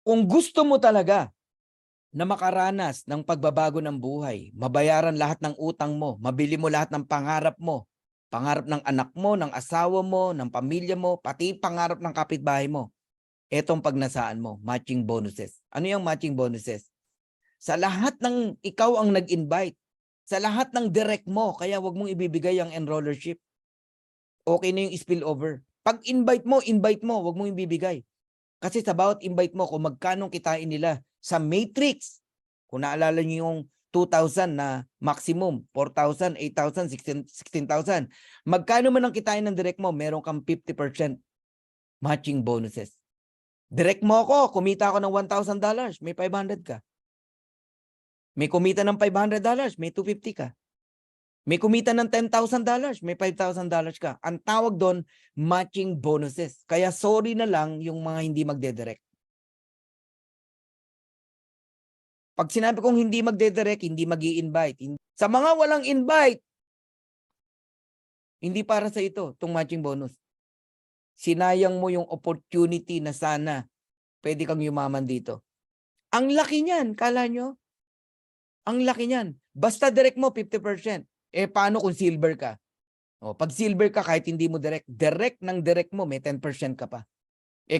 Kung gusto mo talaga na makaranas ng pagbabago ng buhay, mabayaran lahat ng utang mo, mabili mo lahat ng pangarap ng anak mo, ng asawa mo, ng pamilya mo, pati pangarap ng kapitbahay mo, etong pagnasaan mo, matching bonuses. Ano yung matching bonuses? Sa lahat ng ikaw ang nag-invite, sa lahat ng direct mo, kaya wag mong ibibigay ang enrollership. Okay na yung spillover. Pag invite mo, wag mong ibibigay. Kasi sa bawat invite mo, kung magkano kitain nila sa matrix, kung naalala niyo yung 2,000 na maximum, 4,000, 8,000, 16,000, magkano man ang kitain ng direct mo, meron kang 50% matching bonuses. Direct mo ako, kumita ako ng $1,000, may 500 ka. May kumita ng $500, may 250 ka. May kumita ng $10,000, may $5,000 ka. Ang tawag doon, matching bonuses. Kaya sorry na lang yung mga hindi magdedirect. Pag sinabi kong hindi magdedirect, hindi magi-invite. Sa mga walang invite, hindi para sa ito, itong matching bonus. Sinayang mo yung opportunity na sana pwede kang yumaman dito. Ang laki niyan, kala nyo? Ang laki niyan. Basta direct mo, 50%. Paano kung silver ka? Pag silver ka, kahit hindi mo direct ng direct mo, may 10% ka pa.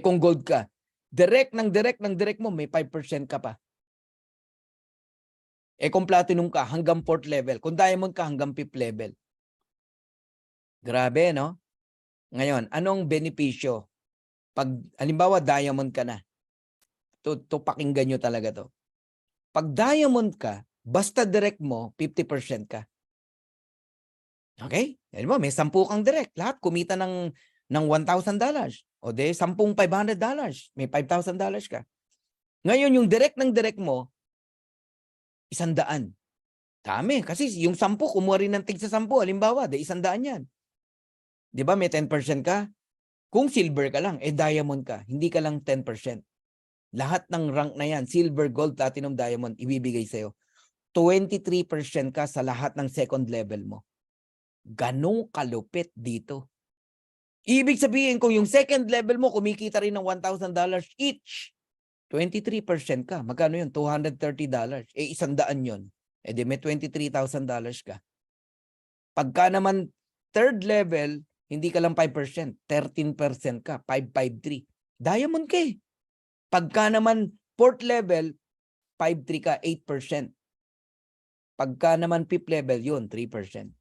Kung gold ka, direct ng direct mo, may 5% ka pa. Kung platinum ka, hanggang 4th level. Kung diamond ka, hanggang 5th level. Grabe, no? Ngayon, anong benepisyo? Pag, halimbawa, diamond ka na. To pakinggan nyo talaga to. Pag diamond ka, basta direct mo, 50% ka. Okay? Alam mo, may 10 kang direct. Lahat kumita ng $1,000. O de, 10 $500. May $5,000 ka. Ngayon, yung direct ng direct mo, 100. Dami. Kasi yung 10, kumuha rin ng tig sa 10. Halimbawa, de 100 yan. Di ba, may 10% ka? Kung silver ka lang, diamond ka. Hindi ka lang 10%. Lahat ng rank na yan, silver, gold, platinum, diamond, ibibigay sa'yo. 23% ka sa lahat ng second level mo. Ganong kalupit dito. Ibig sabihin, kung yung second level mo, kumikita rin ng $1,000 each, 23% ka. Magkano yun? $230. 100 yun. Di may $23,000 ka. Pagka naman third level, hindi ka lang 5%, 13% ka, 553. Diamond ka eh. Pagka naman fourth level, 5-3 ka, 8%. Pagka naman fifth level, yun, 3%.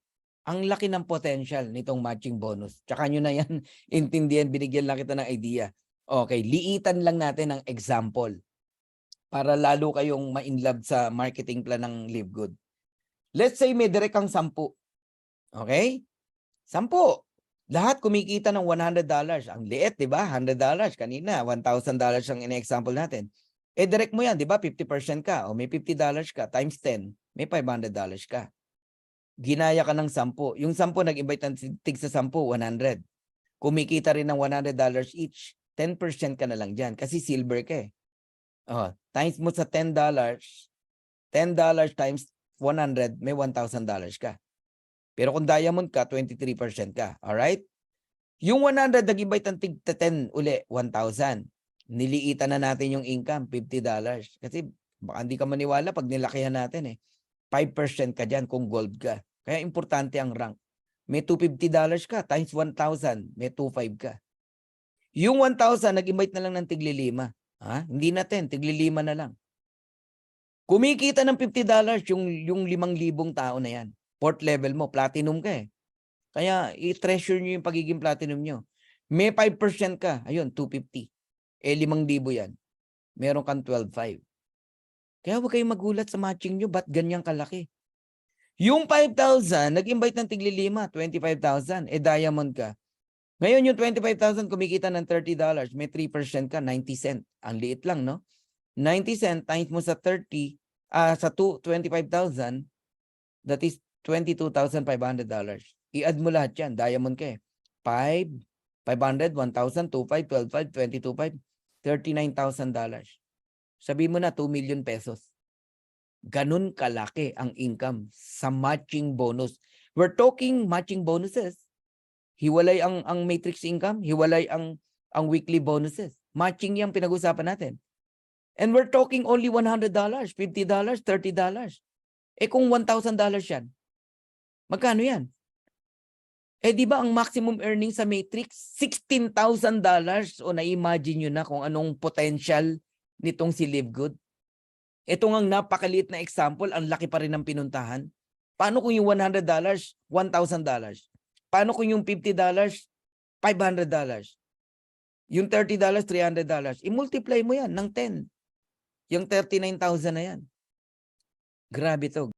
Ang laki ng potential nitong matching bonus. Tsaka nyo na yan intindihan, binigyan lang kita ng idea. Okay, liitan lang natin ng example para lalo kayong ma-inlove sa marketing plan ng Live Good. Let's say may direct kang 10. Okay? 10. Lahat kumikita ng $100. Ang liit, di ba? $100. Kanina, $1,000 ang in-example natin. Direct mo yan, di ba? 50% ka. O may $50 ka. Times 10, may $500 ka. Ginaya ka ng 10. Yung 10, nag-invite ng tig sa 10, 100. Kumikita rin ng $100 each. 10% ka na lang dyan. Kasi silver ka eh. Times mo sa $10. $10 times 100, may $1,000 ka. Pero kung diamond ka, 23% ka. Alright? Yung 100, nag-invite ng tig 10 uli, 1,000. Niliitan na natin yung income, $50. Kasi baka hindi ka maniwala pag nilakihan natin eh. 5% ka dyan kung gold ka. Kaya importante ang rank. May $250 ka, times 1,000, may 2,500 ka. Yung 1,000, nag-invite na lang ng tigli-5. Hindi na 10, tigli-5 na lang. Kumikita ng $50 yung 5,000 tao na yan. Fourth level mo, platinum ka eh. Kaya i-treasure nyo yung pagiging platinum nyo. May 5% ka, ayun, 250. 5,000 yan. Meron kang 12,500. Kaya huwag kayong magulat sa matching nyo, ba't ganyang kalaki? Yung 5,000, nag-invite ng tigli-5, 25,000. Diamond ka. Ngayon yung 25,000, kumikita ng $30. May 3% ka, 90 cent. Ang liit lang, no? 90 cent times mo sa 30, sa 25,000, that is $22,500. I-add mo lahat yan. Diamond ka eh. 5, 500, 1,000, 2,500, 12,500, 22,500, $39,000. Sabi mo na 2 million pesos. Ganun kalaki ang income sa matching bonus. We're talking matching bonuses. Hiwalay ang matrix income, hiwalay ang weekly bonuses. Matching yung pinag-usapan natin. And we're talking only $100, $50, $30. Eh kung $1,000 yan, magkano yan? Eh di ba ang maximum earnings sa Matrix, $16,000. O na-imagine nyo na kung anong potential nitong si Livegood. Ito ngang napakaliit na example, ang laki pa rin ng pinuntahan. Paano kung yung $100, $1,000? Paano kung yung $50, $500? Yung $30, $300? I-multiply mo yan ng 10. Yung 39,000 na yan. Grabe to.